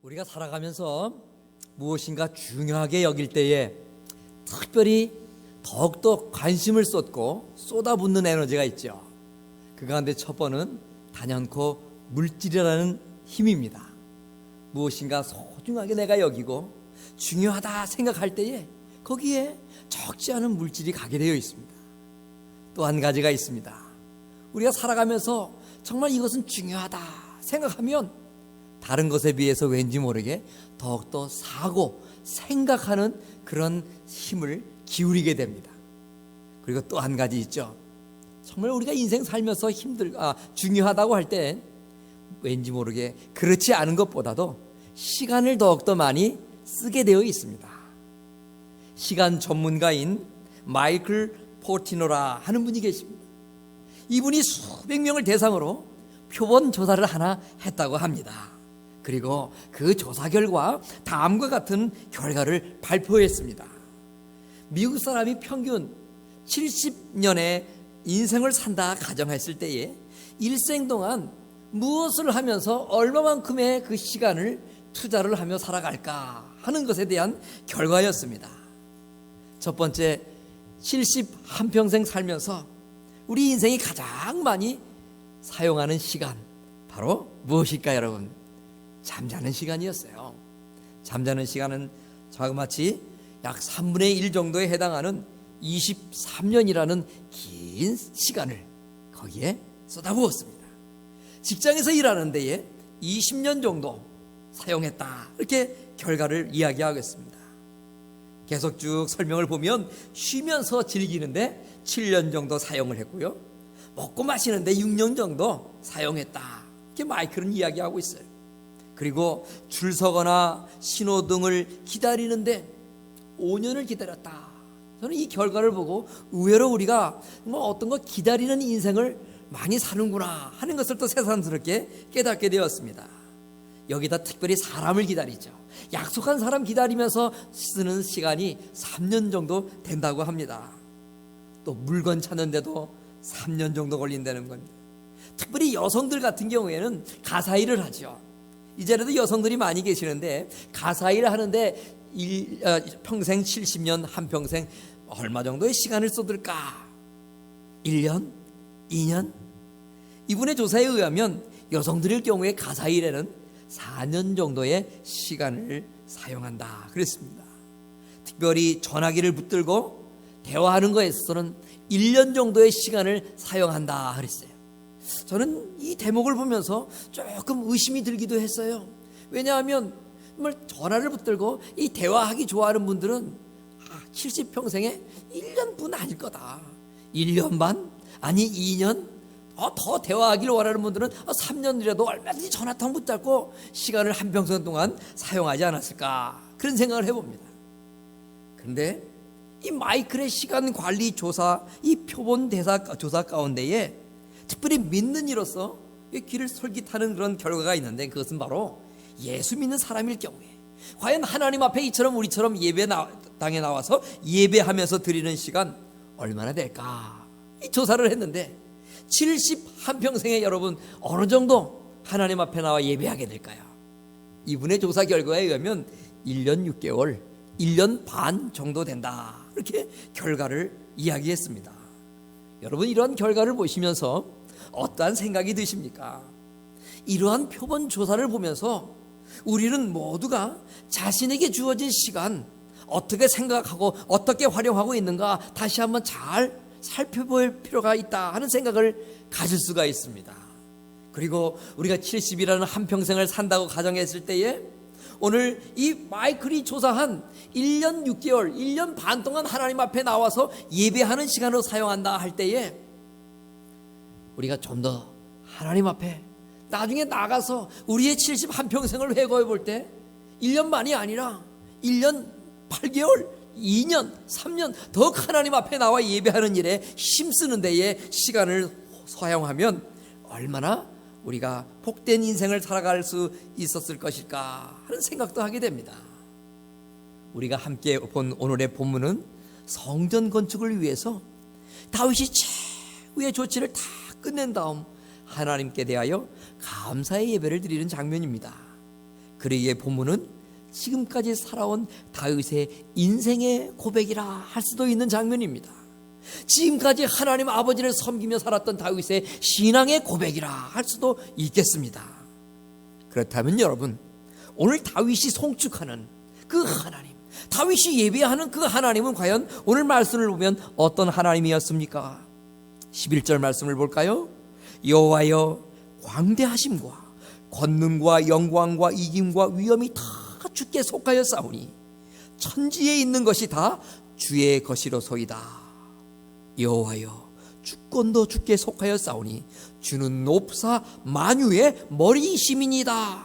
우리가 살아가면서 무엇인가 중요하게 여길 때에 특별히 더욱더 관심을 쏟고 쏟아붓는 에너지가 있죠. 그 가운데 첫 번은 단연코 물질이라는 힘입니다. 무엇인가 소중하게 내가 여기고 중요하다 생각할 때에 거기에 적지 않은 물질이 가게 되어 있습니다. 또 한 가지가 있습니다. 우리가 살아가면서 정말 이것은 중요하다 생각하면 다른 것에 비해서 왠지 모르게 더욱더 사고 생각하는 그런 힘을 기울이게 됩니다. 그리고 또 한 가지 있죠. 정말 우리가 인생 살면서 중요하다고 할 때 왠지 모르게 그렇지 않은 것보다도 시간을 더욱더 많이 쓰게 되어 있습니다. 시간 전문가인 마이클 포티노라 하는 분이 계십니다. 이분이 수백 명을 대상으로 표본 조사를 하나 했다고 합니다. 그리고 그 조사 결과 다음과 같은 결과를 발표했습니다. 미국 사람이 평균 70년의 인생을 산다 가정했을 때에 일생 동안 무엇을 하면서 얼마만큼의 그 시간을 투자를 하며 살아갈까 하는 것에 대한 결과였습니다. 첫 번째, 71평생 살면서 우리 인생이 가장 많이 사용하는 시간, 바로 무엇일까요, 여러분? 잠자는 시간이었어요. 잠자는 시간은 자그마치 약 3분의 1 정도에 해당하는 23년이라는 긴 시간을 거기에 쏟아부었습니다. 직장에서 일하는 데에 20년 정도 사용했다, 이렇게 결과를 이야기하겠습니다. 계속 쭉 설명을 보면 쉬면서 즐기는데 7년 정도 사용을 했고요, 먹고 마시는데 6년 정도 사용했다, 이렇게 마이클은 이야기하고 있어요. 그리고 줄 서거나 신호등을 기다리는데 5년을 기다렸다. 저는 이 결과를 보고 의외로 우리가 어떤 거 기다리는 인생을 많이 사는구나 하는 것을 또 새삼스럽게 깨닫게 되었습니다. 여기다 특별히 사람을 기다리죠. 약속한 사람 기다리면서 쓰는 시간이 3년 정도 된다고 합니다. 또 물건 찾는데도 3년 정도 걸린다는 겁니다. 특별히 여성들 같은 경우에는 가사일을 하죠. 이제라도 여성들이 많이 계시는데 가사일을 하는데 평생 70년, 한평생 얼마 정도의 시간을 쏟을까? 1년? 2년? 이분의 조사에 의하면 여성들의 경우에 가사일에는 4년 정도의 시간을 사용한다 그랬습니다. 특별히 전화기를 붙들고 대화하는 것에 있어서는 1년 정도의 시간을 사용한다 그랬어요. 저는 이 대목을 보면서 조금 의심이 들기도 했어요. 왜냐하면 정말 전화를 붙들고 이 대화하기 좋아하는 분들은 70평생에 1년뿐 아닐 거다. 1년 반? 아니 2년? 더 대화하기를 원하는 분들은 3년이라도 얼마든지 전화통 붙잡고 시간을 한평생 동안 사용하지 않았을까, 그런 생각을 해봅니다. 그런데 이 마이클의 시간 관리 조사, 이 표본 대사 조사 가운데에 특별히 믿는 이로서 길을 솔깃하는 그런 결과가 있는데, 그것은 바로 예수 믿는 사람일 경우에 과연 하나님 앞에 이처럼 우리처럼 예배당에 나와서 예배하면서 드리는 시간 얼마나 될까, 이 조사를 했는데 71평생에 여러분 어느 정도 하나님 앞에 나와 예배하게 될까요? 이분의 조사 결과에 의하면 1년 6개월, 1년 반 정도 된다, 이렇게 결과를 이야기했습니다. 여러분, 이러한 결과를 보시면서 어떠한 생각이 드십니까? 이러한 표본 조사를 보면서 우리는 모두가 자신에게 주어진 시간 어떻게 생각하고 어떻게 활용하고 있는가 다시 한번 잘 살펴볼 필요가 있다 하는 생각을 가질 수가 있습니다. 그리고 우리가 70이라는 한평생을 산다고 가정했을 때에 오늘 이 마이클이 조사한 1년 6개월, 1년 반 동안 하나님 앞에 나와서 예배하는 시간으로 사용한다 할 때에 우리가 좀 더 하나님 앞에 나중에 나가서 우리의 71평생을 회고해 볼 때 1년만이 아니라 1년 8개월, 2년, 3년 더 하나님 앞에 나와 예배하는 일에 힘쓰는 데에 시간을 사용하면 얼마나 우리가 복된 인생을 살아갈 수 있었을 것일까 하는 생각도 하게 됩니다. 우리가 함께 본 오늘의 본문은 성전 건축을 위해서 다윗이 최후의 조치를 다 끝낸 다음 하나님께 대하여 감사의 예배를 드리는 장면입니다. 그러기에 본문은 지금까지 살아온 다윗의 인생의 고백이라 할 수도 있는 장면입니다. 지금까지 하나님 아버지를 섬기며 살았던 다윗의 신앙의 고백이라 할 수도 있겠습니다. 그렇다면 여러분, 오늘 다윗이 송축하는 그 하나님, 다윗이 예배하는 그 하나님은 과연 오늘 말씀을 보면 어떤 하나님이었습니까? 11절 말씀을 볼까요? 여호와여, 광대하심과 권능과 영광과 이김과 위엄이 다 주께 속하였사오니 천지에 있는 것이 다 주의 것이로소이다. 여호와여, 주권도 주께 속하였사오니 주는 높사 만유의 머리이심이니이다.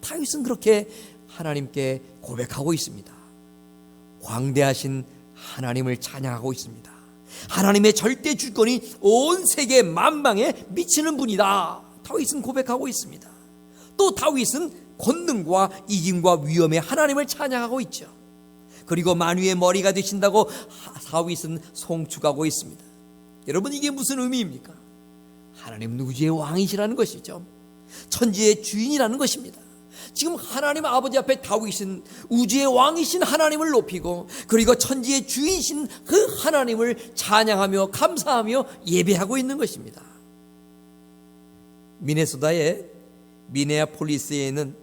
다윗은 그렇게 하나님께 고백하고 있습니다. 광대하신 하나님을 찬양하고 있습니다. 하나님의 절대 주권이 온 세계 만방에 미치는 분이다. 다윗은 고백하고 있습니다. 또 다윗은 권능과 이김과 위엄의 하나님을 찬양하고 있죠. 그리고 만유의 머리가 되신다고 다윗은 송축하고 있습니다. 여러분, 이게 무슨 의미입니까? 하나님은 우주의 왕이시라는 것이죠. 천지의 주인이라는 것입니다. 지금 하나님 아버지 앞에 다윗은 우주의 왕이신 하나님을 높이고, 그리고 천지의 주인이신 그 하나님을 찬양하며 감사하며 예배하고 있는 것입니다. 미네소타의 미네아폴리스에 있는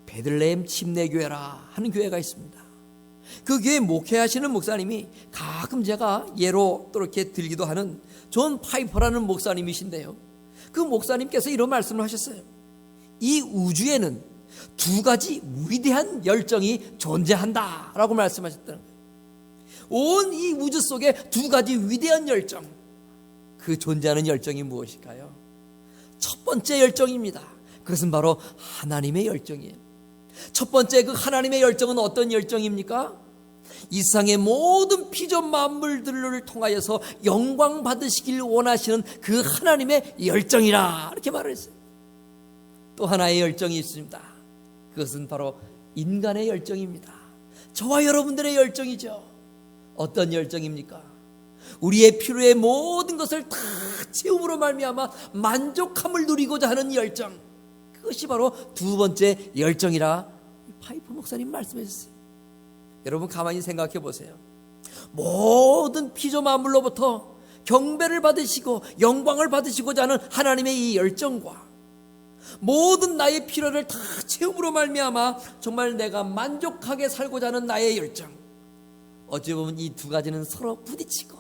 베들레헴 침례교회라 하는 교회가 있습니다. 그 교회 목회하시는 목사님이 가끔 제가 예로 또 이렇게 들기도 하는 존 파이퍼라는 목사님이신데요, 그 목사님께서 이런 말씀을 하셨어요. 이 우주에는 두 가지 위대한 열정이 존재한다라고 말씀하셨다는 거예요. 온 이 우주 속에 두 가지 위대한 열정, 그 존재하는 열정이 무엇일까요? 첫 번째 열정입니다. 그것은 바로 하나님의 열정이에요. 첫 번째 그 하나님의 열정은 어떤 열정입니까? 이 세상의 모든 피조 만물들을 통하여서 영광 받으시길 원하시는 그 하나님의 열정이라, 이렇게 말을 했어요. 또 하나의 열정이 있습니다. 그것은 바로 인간의 열정입니다. 저와 여러분들의 열정이죠. 어떤 열정입니까? 우리의 필요의 모든 것을 다 채움으로 말미암아 만족함을 누리고자 하는 열정, 그것이 바로 두 번째 열정이라 파이프 목사님 말씀하셨어요. 여러분, 가만히 생각해 보세요. 모든 피조 만물로부터 경배를 받으시고 영광을 받으시고자 하는 하나님의 이 열정과 모든 나의 필요를 다 채움으로 말미암아 정말 내가 만족하게 살고자 하는 나의 열정, 어찌 보면 이 두 가지는 서로 부딪히고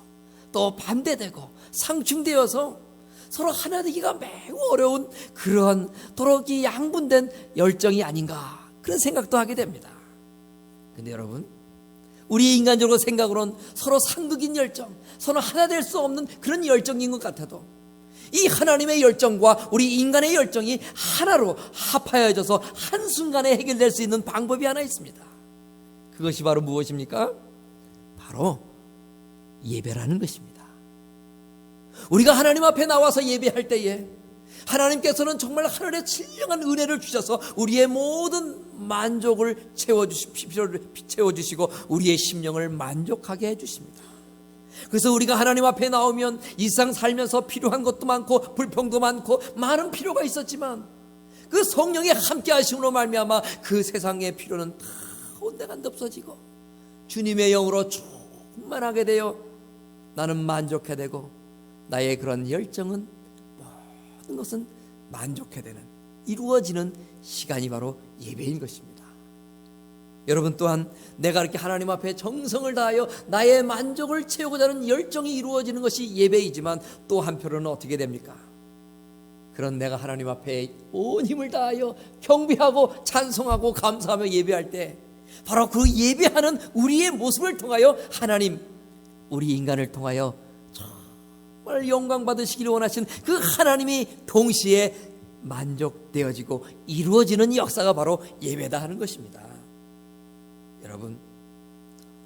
또 반대되고 상충되어서 서로 하나 되기가 매우 어려운 그러한 도록이 양분된 열정이 아닌가, 그런 생각도 하게 됩니다. 근데 여러분, 우리 인간적으로 생각으로는 서로 상극인 열정, 서로 하나 될 수 없는 그런 열정인 것 같아도 이 하나님의 열정과 우리 인간의 열정이 하나로 합하여져서 한순간에 해결될 수 있는 방법이 하나 있습니다. 그것이 바로 무엇입니까? 바로 예배라는 것입니다. 우리가 하나님 앞에 나와서 예배할 때에 하나님께서는 정말 하늘의 신령한 은혜를 주셔서 우리의 모든 만족을 채워주시고 우리의 심령을 만족하게 해주십니다. 그래서 우리가 하나님 앞에 나오면 이 세상 살면서 필요한 것도 많고 불평도 많고 많은 필요가 있었지만 그 성령의 함께 하심으로 말미암아 그 세상의 필요는 다 온데간데 없어지고 주님의 영으로 충만하게 되어 나는 만족해 되고 나의 그런 열정은 모든 것은 만족해 되는, 이루어지는 시간이 바로 예배인 것입니다. 여러분 또한 내가 이렇게 하나님 앞에 정성을 다하여 나의 만족을 채우고자 하는 열정이 이루어지는 것이 예배이지만 또 한편으로는 어떻게 됩니까? 그런 내가 하나님 앞에 온 힘을 다하여 경배하고 찬송하고 감사하며 예배할 때 바로 그 예배하는 우리의 모습을 통하여 하나님, 우리 인간을 통하여 정말 영광 받으시기를 원하신 그 하나님이 동시에 만족되어지고 이루어지는 역사가 바로 예배다 하는 것입니다. 여러분,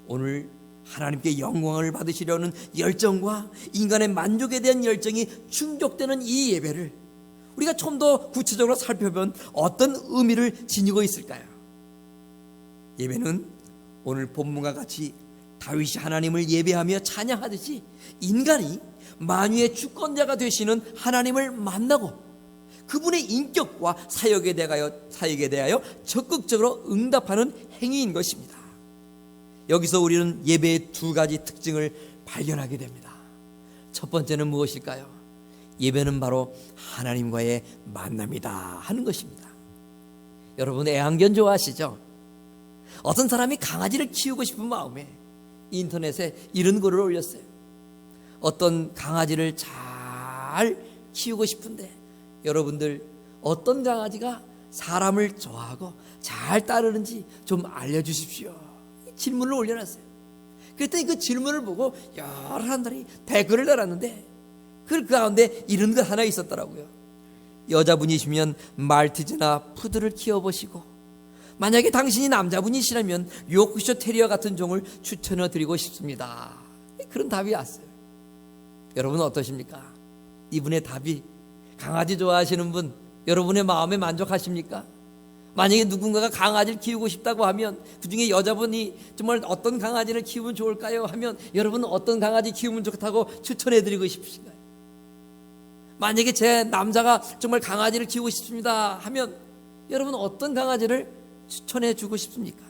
오늘 하나님께 영광을 받으시려는 열정과 인간의 만족에 대한 열정이 충족되는 이 예배를 우리가 좀 더 구체적으로 살펴보면 어떤 의미를 지니고 있을까요? 예배는 오늘 본문과 같이 다윗이 하나님을 예배하며 찬양하듯이 인간이 만유의 주권자가 되시는 하나님을 만나고 그분의 인격과 사역에 대하여 적극적으로 응답하는 행위인 것입니다. 여기서 우리는 예배의 두 가지 특징을 발견하게 됩니다. 첫 번째는 무엇일까요? 예배는 바로 하나님과의 만남이다 하는 것입니다. 여러분, 애완견 좋아하시죠? 어떤 사람이 강아지를 키우고 싶은 마음에 인터넷에 이런 글을 올렸어요. 어떤 강아지를 잘 키우고 싶은데 여러분들 어떤 강아지가 사람을 좋아하고 잘 따르는지 좀 알려주십시오. 질문을 올려놨어요. 그랬더니 그 질문을 보고 여러 사람들이 댓글을 달았는데 그 가운데 이런 것 하나 있었더라고요. 여자분이시면 말티즈나 푸드를 키워보시고, 만약에 당신이 남자분이시라면 요크셔 테리어 같은 종을 추천해 드리고 싶습니다. 그런 답이 왔어요. 여러분은 어떠십니까? 이분의 답이, 강아지 좋아하시는 분, 여러분의 마음에 만족하십니까? 만약에 누군가가 강아지를 키우고 싶다고 하면 그 중에 여자분이 정말 어떤 강아지를 키우면 좋을까요? 하면 여러분은 어떤 강아지 키우면 좋다고 추천해 드리고 싶으신가요? 만약에 제 남자가 정말 강아지를 키우고 싶습니다 하면 여러분은 어떤 강아지를 추천해 주고 싶습니까?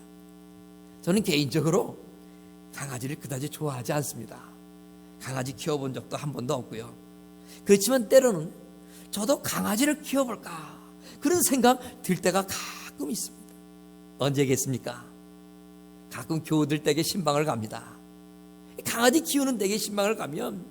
저는 개인적으로 강아지를 그다지 좋아하지 않습니다. 강아지 키워본 적도 한 번도 없고요. 그렇지만 때로는 저도 강아지를 키워볼까 그런 생각 들 때가 가끔 있습니다. 언제겠습니까? 가끔 교우들 댁에 신방을 갑니다. 강아지 키우는 댁에 신방을 가면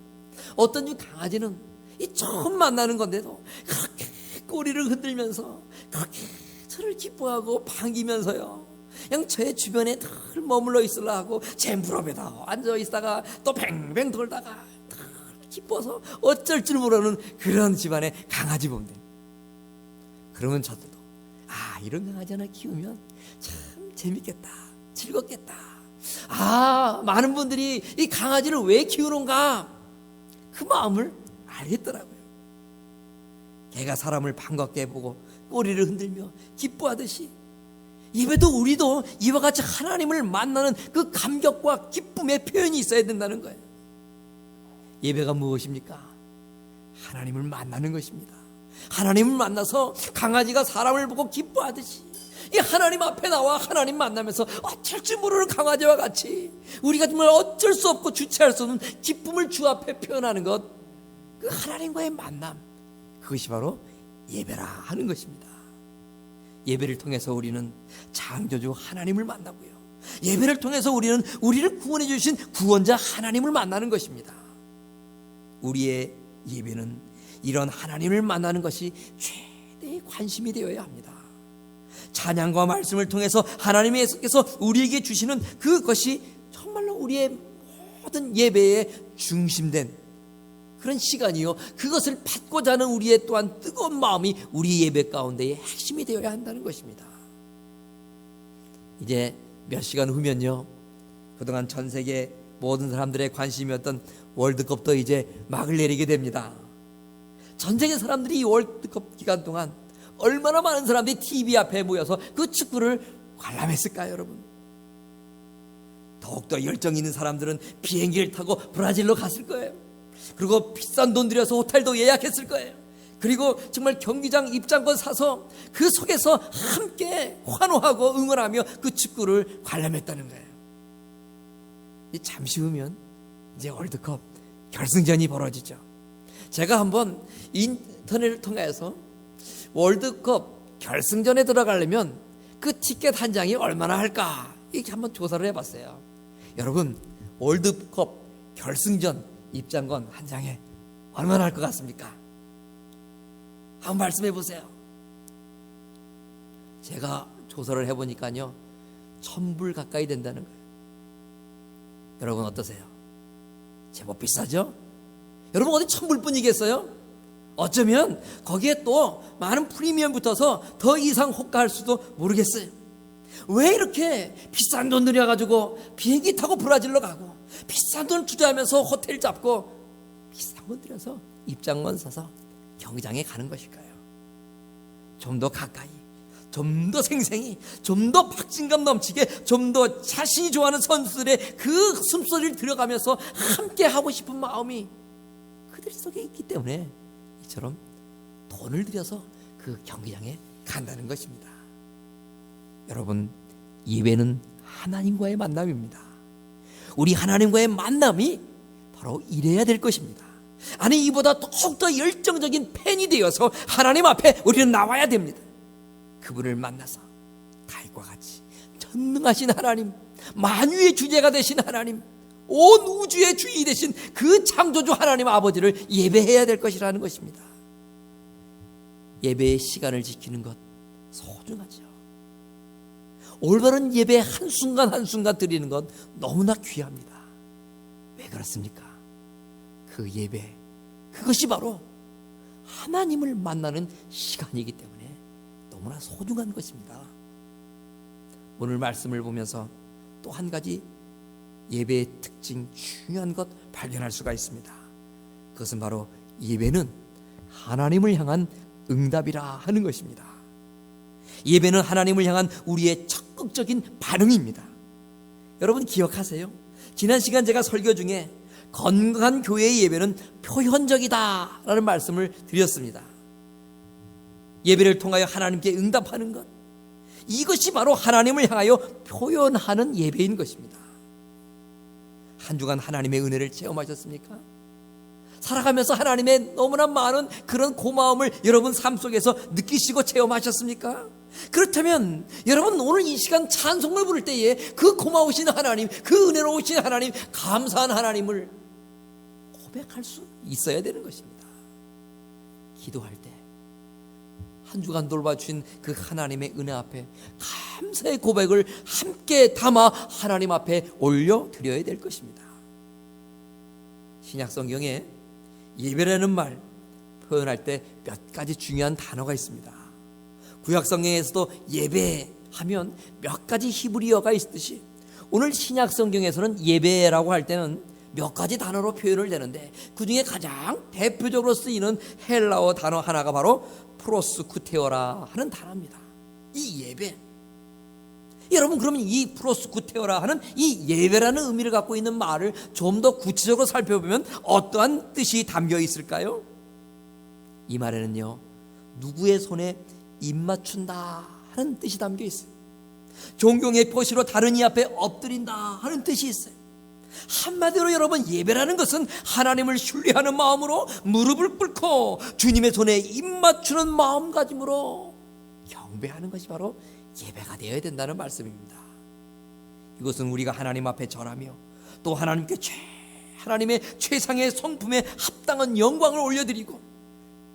어떤 중 강아지는 이 처음 만나는 건데도 그렇게 꼬리를 흔들면서 그렇게 저를 기뻐하고 반기면서요, 그냥 제 주변에 늘 머물러 있으려 하고 제 무릎에다 앉아 있다가 또 뱅뱅 돌다가 늘 기뻐서 어쩔 줄 모르는 그런 집안의 강아지 봄들. 그러면 저도 이런 강아지 하나 키우면 참 재밌겠다, 즐겁겠다. 많은 분들이 이 강아지를 왜 키우는가 그 마음을 알겠더라고요. 개가 사람을 반갑게 보고 꼬리를 흔들며 기뻐하듯이 예배도 우리도 이와 같이 하나님을 만나는 그 감격과 기쁨의 표현이 있어야 된다는 거예요. 예배가 무엇입니까? 하나님을 만나는 것입니다. 하나님을 만나서 강아지가 사람을 보고 기뻐하듯이 이 하나님 앞에 나와 하나님 만나면서 어쩔 줄 모르는 강아지와 같이 우리가 정말 어쩔 수 없고 주체할 수 없는 기쁨을 주 앞에 표현하는 것, 그 하나님과의 만남, 그것이 바로 예배라 하는 것입니다. 예배를 통해서 우리는 창조주 하나님을 만나고요, 예배를 통해서 우리는 우리를 구원해 주신 구원자 하나님을 만나는 것입니다. 우리의 예배는 이런 하나님을 만나는 것이 최대의 관심이 되어야 합니다. 찬양과 말씀을 통해서 하나님께서 우리에게 주시는 그것이 정말로 우리의 모든 예배의 중심된 그런 시간이요, 그것을 받고자 하는 우리의 또한 뜨거운 마음이 우리 예배 가운데의 핵심이 되어야 한다는 것입니다. 이제 몇 시간 후면요, 그동안 전 세계 모든 사람들의 관심이었던 월드컵도 이제 막을 내리게 됩니다. 전 세계 사람들이 이 월드컵 기간 동안 얼마나 많은 사람들이 TV 앞에 모여서 그 축구를 관람했을까요, 여러분? 더욱더 열정 있는 사람들은 비행기를 타고 브라질로 갔을 거예요. 그리고 비싼 돈 들여서 호텔도 예약했을 거예요. 그리고 정말 경기장 입장권 사서 그 속에서 함께 환호하고 응원하며 그 축구를 관람했다는 거예요. 잠시 후면 이제 월드컵 결승전이 벌어지죠. 제가 한번 인터넷을 통해서 월드컵 결승전에 들어가려면 그 티켓 한 장이 얼마나 할까 이렇게 한번 조사를 해봤어요. 여러분, 월드컵 결승전 입장권 한 장에 얼마나 할 것 같습니까? 한번 말씀해 보세요. 제가 조사를 해보니까요, 1,000불 가까이 된다는 거예요. 여러분 어떠세요? 제법 비싸죠? 여러분 어디 1,000불뿐이겠어요? 어쩌면 거기에 또 많은 프리미엄 붙어서 더 이상 호가할 수도 모르겠어요. 왜 이렇게 비싼 돈 들여가지고 비행기 타고 브라질로 가고 비싼 돈 투자하면서 호텔 잡고 비싼 돈 들여서 입장권 사서 경기장에 가는 것일까요? 좀 더 가까이, 좀 더 생생히, 좀 더 박진감 넘치게, 좀 더 자신이 좋아하는 선수들의 그 숨소리를 들어가면서 함께 하고 싶은 마음이 그들 속에 있기 때문에 이처럼 돈을 들여서 그 경기장에 간다는 것입니다. 여러분, 예배는 하나님과의 만남입니다. 우리 하나님과의 만남이 바로 이래야 될 것입니다. 아니, 이보다 더욱더 열정적인 팬이 되어서 하나님 앞에 우리는 나와야 됩니다. 그분을 만나서 다윗과 같이 전능하신 하나님, 만유의 주제가 되신 하나님, 온 우주의 주인이 되신 그 창조주 하나님 아버지를 예배해야 될 것이라는 것입니다. 예배의 시간을 지키는 것 소중하죠. 올바른 예배 한순간 한순간 드리는 것 너무나 귀합니다. 왜 그렇습니까? 그 예배, 그것이 바로 하나님을 만나는 시간이기 때문에 너무나 소중한 것입니다. 오늘 말씀을 보면서 또 한 가지 예배의 특징, 중요한 것 발견할 수가 있습니다. 그것은 바로 예배는 하나님을 향한 응답이라 하는 것입니다. 예배는 하나님을 향한 우리의 적극적인 반응입니다. 여러분 기억하세요? 지난 시간 제가 설교 중에 건강한 교회의 예배는 표현적이다 라는 말씀을 드렸습니다. 예배를 통하여 하나님께 응답하는 것, 이것이 바로 하나님을 향하여 표현하는 예배인 것입니다. 한 주간 하나님의 은혜를 체험하셨습니까? 살아가면서 하나님의 너무나 많은 그런 고마움을 여러분 삶 속에서 느끼시고 체험하셨습니까? 그렇다면 여러분 오늘 이 시간 찬송을 부를 때에 그 고마우신 하나님, 그 은혜로우신 하나님, 감사한 하나님을 고백할 수 있어야 되는 것입니다. 기도할 때 한 주간 돌봐주신 그 하나님의 은혜 앞에 감사의 고백을 함께 담아 하나님 앞에 올려드려야 될 것입니다. 신약 성경에 예배라는 말 표현할 때 몇 가지 중요한 단어가 있습니다. 구약 성경에서도 예배하면 몇 가지 히브리어가 있듯이 오늘 신약 성경에서는 예배라고 할 때는 몇 가지 단어로 표현을 되는데 그 중에 가장 대표적으로 쓰이는 헬라어 단어 하나가 바로 프로스쿠테오라 하는 단어입니다. 이 예배, 여러분 그러면 이 프로스쿠테오라 하는 이 예배라는 의미를 갖고 있는 말을 좀 더 구체적으로 살펴보면 어떠한 뜻이 담겨 있을까요? 이 말에는요, 누구의 손에 입 맞춘다 하는 뜻이 담겨 있어요. 존경의 표시로 다른 이 앞에 엎드린다 하는 뜻이 있어요. 한마디로 여러분, 예배라는 것은 하나님을 신뢰하는 마음으로 무릎을 꿇고 주님의 손에 입 맞추는 마음가짐으로 경배하는 것이 바로 예배가 되어야 된다는 말씀입니다. 이것은 우리가 하나님 앞에 절하며 또 하나님께 하나님의 최상의 성품에 합당한 영광을 올려드리고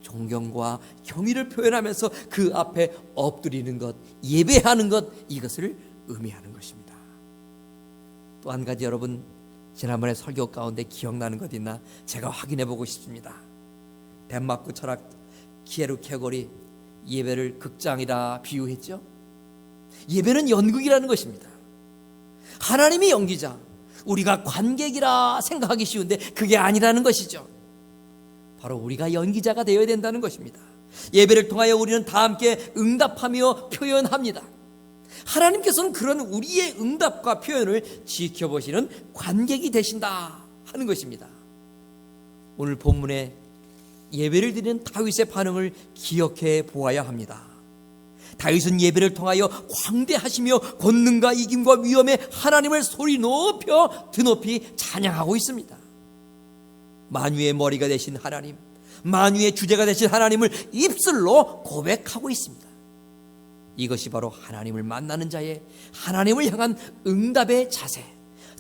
존경과 경의를 표현하면서 그 앞에 엎드리는 것, 예배하는 것, 이것을 의미하는 것입니다. 또 한 가지 여러분, 지난번에 설교 가운데 기억나는 것 있나 제가 확인해 보고 싶습니다. 덴마크 철학 키에르케고리 예배를 극장이라 비유했죠. 예배는 연극이라는 것입니다. 하나님이 연기자, 우리가 관객이라 생각하기 쉬운데 그게 아니라는 것이죠. 바로 우리가 연기자가 되어야 된다는 것입니다. 예배를 통하여 우리는 다 함께 응답하며 표현합니다. 하나님께서는 그런 우리의 응답과 표현을 지켜보시는 관객이 되신다 하는 것입니다. 오늘 본문에 예배를 드리는 다윗의 반응을 기억해 보아야 합니다. 다윗은 예배를 통하여 광대하시며 권능과 이김과 위엄에 하나님을 소리 높여 드높이 찬양하고 있습니다. 만유의 머리가 되신 하나님, 만유의 주제가 되신 하나님을 입술로 고백하고 있습니다. 이것이 바로 하나님을 만나는 자의 하나님을 향한 응답의 자세,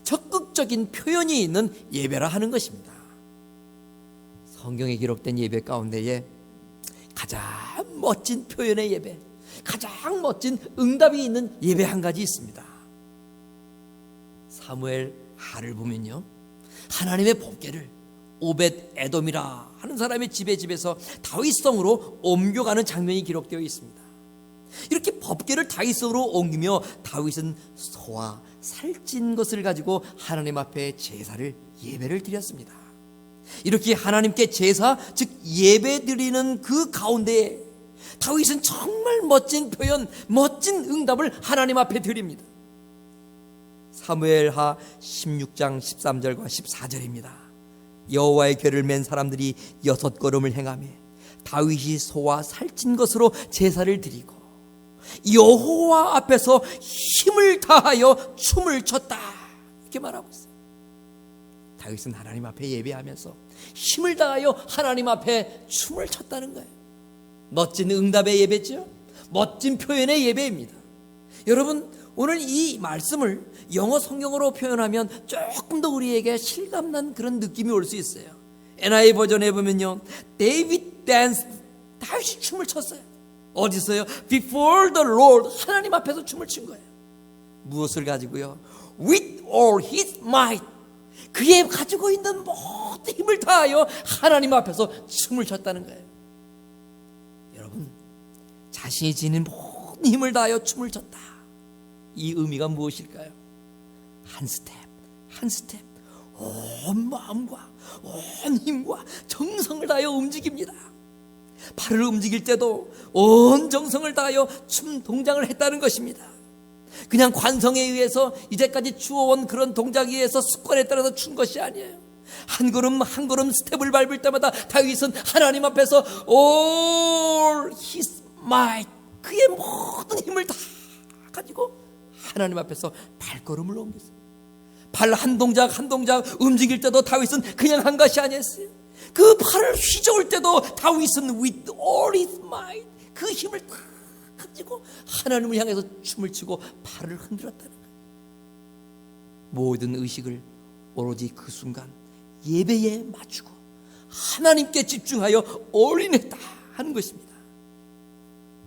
적극적인 표현이 있는 예배라 하는 것입니다. 성경에 기록된 예배 가운데에 가장 멋진 표현의 예배, 가장 멋진 응답이 있는 예배 한 가지 있습니다. 사무엘 하를 보면요, 하나님의 법궤를 오벳 에돔이라 하는 사람의 집에서 다윗성으로 옮겨가는 장면이 기록되어 있습니다. 이렇게 법궤를 다윗성으로 옮기며 다윗은 소와 살찐 것을 가지고 하나님 앞에 제사를 예배를 드렸습니다. 이렇게 하나님께 제사, 즉 예배 드리는 그 가운데에 다윗은 정말 멋진 표현, 멋진 응답을 하나님 앞에 드립니다. 사무엘하 16장 13절과 14절입니다. 여호와의 궤를 맨 사람들이 6걸음을 행하며 다윗이 소와 살찐 것으로 제사를 드리고 여호와 앞에서 힘을 다하여 춤을 췄다, 이렇게 말하고 있어요. 다윗은 하나님 앞에 예배하면서 힘을 다하여 하나님 앞에 춤을 췄다는 거예요. 멋진 응답의 예배죠. 멋진 표현의 예배입니다. 여러분, 오늘 이 말씀을 영어 성경으로 표현하면 조금 더 우리에게 실감난 그런 느낌이 올 수 있어요. NIV 버전에 보면요, David danced, 다윗이 춤을 췄어요. 어디서요? Before the Lord, 하나님 앞에서 춤을 춘 거예요. 무엇을 가지고요? With all his might, 그의 가지고 있는 모든 힘을 다하여 하나님 앞에서 춤을 췄다는 거예요. 여러분, 자신이 지닌 모든 힘을 다하여 춤을 췄다, 이 의미가 무엇일까요? 한 스텝 한 스텝 온 마음과 온 힘과 정성을 다하여 움직입니다. 발을 움직일 때도 온 정성을 다하여 춤 동작을 했다는 것입니다. 그냥 관성에 의해서 이제까지 주어온 그런 동작에 의해서 습관에 따라서 춘 것이 아니에요. 한 걸음 한 걸음 스텝을 밟을 때마다 다윗은 하나님 앞에서 all his might, 그의 모든 힘을 다 가지고 하나님 앞에서 발걸음을 옮겼어요. 발 한 동작 한 동작 움직일 때도 다윗은 그냥 한 것이 아니었어요. 그 발을 휘저을 때도 다윗은 with all his might, 그 힘을 다 가지고 하나님을 향해서 춤을 추고 발을 흔들었다는 거예요. 모든 의식을 오로지 그 순간 예배에 맞추고 하나님께 집중하여 올인했다 하는 것입니다.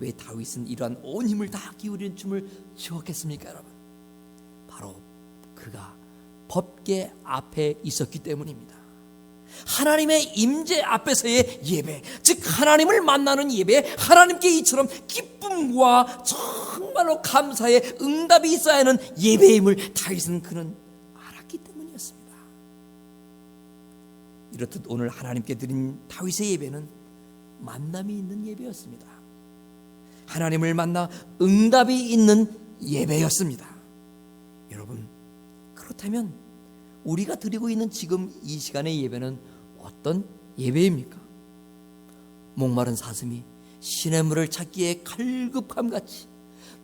왜 다윗은 이러한 온 힘을 다 기울이는 춤을 추었겠습니까, 여러분? 바로 그가 법궤 앞에 있었기 때문입니다. 하나님의 임재 앞에서의 예배, 즉 하나님을 만나는 예배, 하나님께 이처럼 기쁨과 정말로 감사의 응답이 있어야 하는 예배임을 다윗은 그는 알았기 때문이었습니다. 이렇듯 오늘 하나님께 드린 다윗의 예배는 만남이 있는 예배였습니다. 하나님을 만나 응답이 있는 예배였습니다. 여러분, 그렇다면 우리가 드리고 있는 지금 이 시간의 예배는 어떤 예배입니까? 목마른 사슴이 시냇물을 찾기에 갈급함같이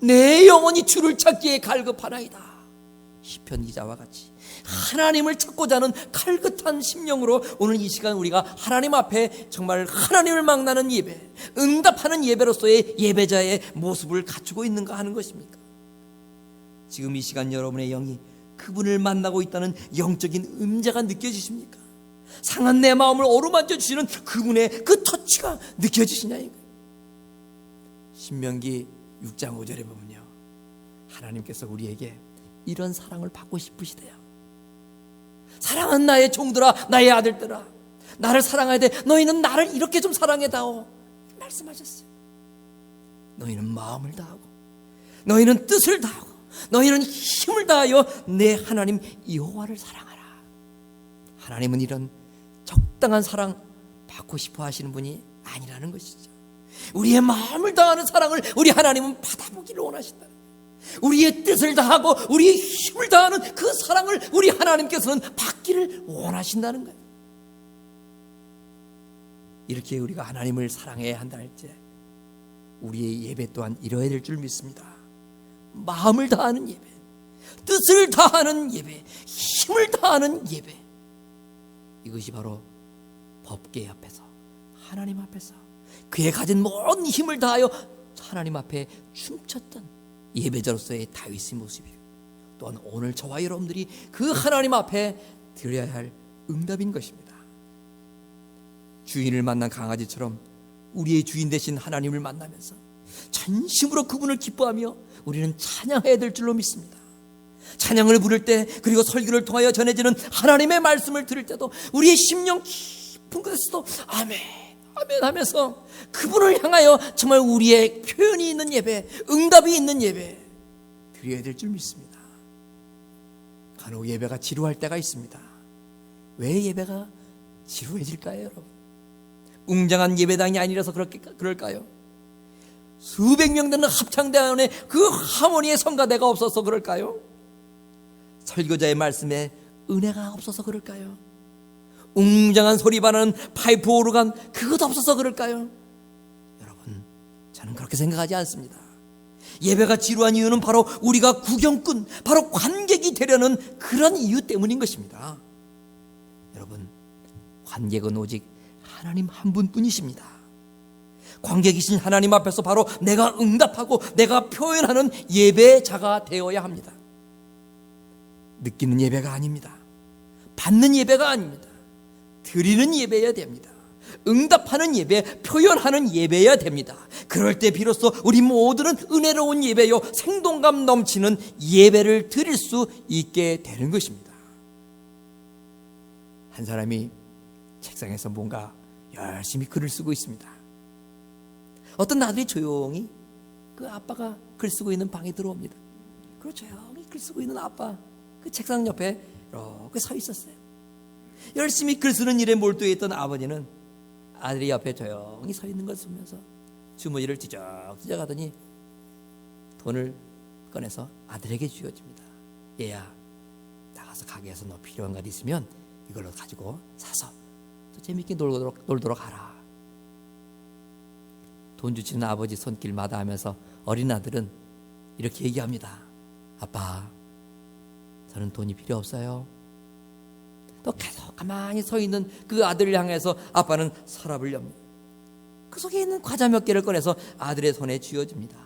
내 영혼이 주를 찾기에 갈급하나이다. 시편 기자와 같이 하나님을 찾고자 하는 칼긋한 심령으로 오늘 이 시간 우리가 하나님 앞에 정말 하나님을 만나는 예배, 응답하는 예배로서의 예배자의 모습을 갖추고 있는가 하는 것입니까? 지금 이 시간 여러분의 영이 그분을 만나고 있다는 영적인 음자가 느껴지십니까? 상한 내 마음을 어루만져 주시는 그분의 그 터치가 느껴지시냐 이거예요. 신명기 6장 5절에 보면요, 하나님께서 우리에게 이런 사랑을 받고 싶으시대요. 사랑하는 나의 종들아, 나의 아들들아, 나를 사랑해야 돼. 너희는 나를 이렇게 좀 사랑해다오 말씀하셨어요. 너희는 마음을 다하고, 너희는 뜻을 다하고, 너희는 힘을 다하여 내 하나님 여호와를 사랑하라. 하나님은 이런 적당한 사랑 받고 싶어 하시는 분이 아니라는 것이죠. 우리의 마음을 다하는 사랑을 우리 하나님은 받아보기를 원하신다. 우리의 뜻을 다하고 우리의 힘을 다하는 그 사랑을 우리 하나님께서는 받기를 원하신다는 거예요. 이렇게 우리가 하나님을 사랑해야 한다 할지 우리의 예배 또한 이뤄야 될 줄 믿습니다. 마음을 다하는 예배, 뜻을 다하는 예배, 힘을 다하는 예배, 이것이 바로 법궤 앞에서 하나님 앞에서 그의 가진 모든 힘을 다하여 하나님 앞에 춤췄던 예배자로서의 다윗의 모습이에요. 또한 오늘 저와 여러분들이 그 하나님 앞에 드려야 할 응답인 것입니다. 주인을 만난 강아지처럼 우리의 주인 되신 하나님을 만나면서 전심으로 그분을 기뻐하며 우리는 찬양해야 될 줄로 믿습니다. 찬양을 부를 때, 그리고 설교를 통하여 전해지는 하나님의 말씀을 들을 때도 우리의 심령 깊은 곳에서도 아멘 아멘 하면서 그분을 향하여 정말 우리의 표현이 있는 예배, 응답이 있는 예배 드려야 될 줄 믿습니다. 간혹 예배가 지루할 때가 있습니다. 왜 예배가 지루해질까요, 여러분? 웅장한 예배당이 아니라서 그럴까요? 수백 명 되는 합창단의 그 하모니의 성가대가 없어서 그럴까요? 설교자의 말씀에 은혜가 없어서 그럴까요? 웅장한 소리 반하는 파이프 오르간 그것 없어서 그럴까요? 저는 그렇게 생각하지 않습니다. 예배가 지루한 이유는 바로 우리가 구경꾼, 바로 관객이 되려는 그런 이유 때문인 것입니다. 여러분, 관객은 오직 하나님 한 분뿐이십니다. 관객이신 하나님 앞에서 바로 내가 응답하고 내가 표현하는 예배자가 되어야 합니다. 느끼는 예배가 아닙니다. 받는 예배가 아닙니다. 드리는 예배여야 됩니다. 응답하는 예배, 표현하는 예배여야 됩니다. 그럴 때 비로소 우리 모두는 은혜로운 예배요, 생동감 넘치는 예배를 드릴 수 있게 되는 것입니다. 한 사람이 책상에서 뭔가 열심히 글을 쓰고 있습니다. 어떤 아들이 조용히 그 아빠가 글 쓰고 있는 방에 들어옵니다. 그리고 조용히 글 쓰고 있는 아빠 그 책상 옆에 이렇게 서 있었어요. 열심히 글 쓰는 일에 몰두해 있던 아버지는 아들이 옆에 조용히 서 있는 것을 보면서 주머니를 뒤적뒤적 하더니 돈을 꺼내서 아들에게 쥐어줍니다. 얘야, 나가서 가게에서 너 필요한 것 있으면 이걸로 가지고 사서 또 재밌게 놀도록 하라. 돈 주치는 아버지 손길 마다하면서 어린 아들은 이렇게 얘기합니다. 아빠, 저는 돈이 필요 없어요. 또 계속 가만히 서 있는 그 아들을 향해서 아빠는 서랍을 엽니다. 그 속에 있는 과자 몇 개를 꺼내서 아들의 손에 쥐어줍니다.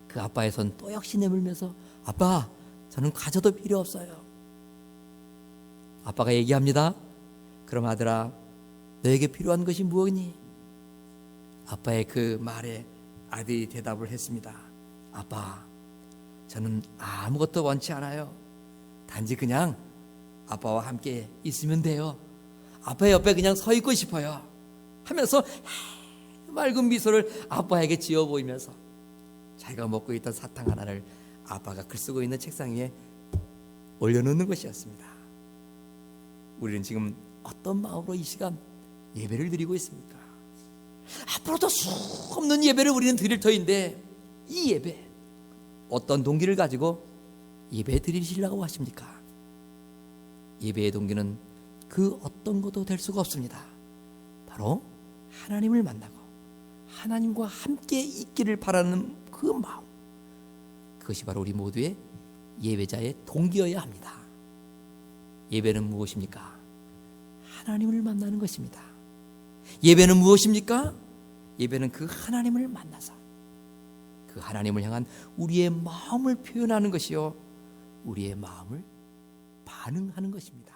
그 아빠의 손 또 역시 내밀면서 아빠, 저는 과자도 필요 없어요. 아빠가 얘기합니다. 그럼 아들아, 너에게 필요한 것이 무엇이니? 아빠의 그 말에 아들이 대답을 했습니다. 아빠, 저는 아무것도 원치 않아요. 단지 그냥 아빠와 함께 있으면 돼요. 아빠 옆에 그냥 서 있고 싶어요. 하면서 맑은 미소를 아빠에게 지어 보이면서 자기가 먹고 있던 사탕 하나를 아빠가 글 쓰고 있는 책상 위에 올려놓는 것이었습니다. 우리는 지금 어떤 마음으로 이 시간 예배를 드리고 있습니까? 앞으로도 수없는 예배를 우리는 드릴 터인데 이 예배 어떤 동기를 가지고 예배 드리시려고 하십니까? 예배의 동기는 그 어떤 것도 될 수가 없습니다. 바로 하나님을 만나고 하나님과 함께 있기를 바라는 그 마음, 그것이 바로 우리 모두의 예배자의 동기여야 합니다. 예배는 무엇입니까? 하나님을 만나는 것입니다. 예배는 무엇입니까? 예배는 그 하나님을 만나서 그 하나님을 향한 우리의 마음을 표현하는 것이요, 우리의 마음을 반응하는 것입니다.